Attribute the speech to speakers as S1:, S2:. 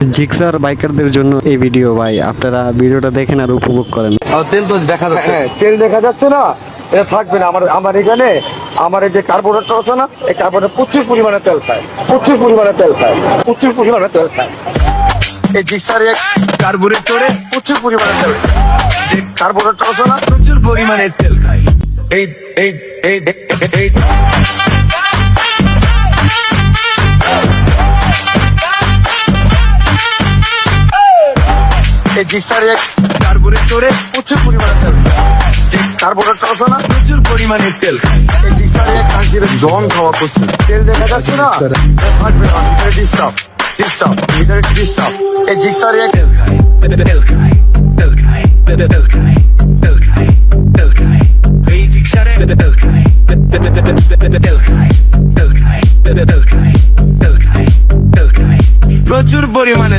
S1: Gixxer বাইকারদের জন্য এই video ভাই, আপনারা ভিডিওটা দেখেন আর উপভোগ করেন।
S2: তেল তো দেখা যাচ্ছে।
S3: হ্যাঁ, তেল দেখা যাচ্ছে না, এটা থাকবে না। আমার এখানে আমার এই যে কার্বোরেটর আছে না, এই কার্বোরেটর প্রচুর পরিমাণে তেল খায়, প্রচুর পরিমাণে তেল খায়, প্রচুর পরিমাণে তেল খায়। এই জিক্সার কার্বোরেটরে প্রচুর পরিমাণে তেল খায়। যে কার্বোরেটর আছে না,
S2: প্রচুর পরিমাণে তেল খাই। এই এই এই এই
S3: এই জিক্সার কার্বোরেটরে প্রচুর পরিমাণে তেল খায়। যে কার্বোরেটর আছে না,
S2: প্রচুর পরিমাণে তেল খাই।
S3: এই জিক্সার জন খাওয়া প্রচুর তেল দেখা যাচ্ছে না, এটা থাকবে না। ভিতরে ডিস্টার্ব ডিস্টার্ব ভিতরে ডিস্টার্ব। এই জিক্সার
S2: তেল খাই, তেল খাই, তেল খাই, তেল খাই, তেল খাই, তেল খাই। এই রিকশারে তেল খাই, তেল খাই, তেল খাই, তেল খাই, তেল খাই, তেল খাই। প্রচুর পরিমাণে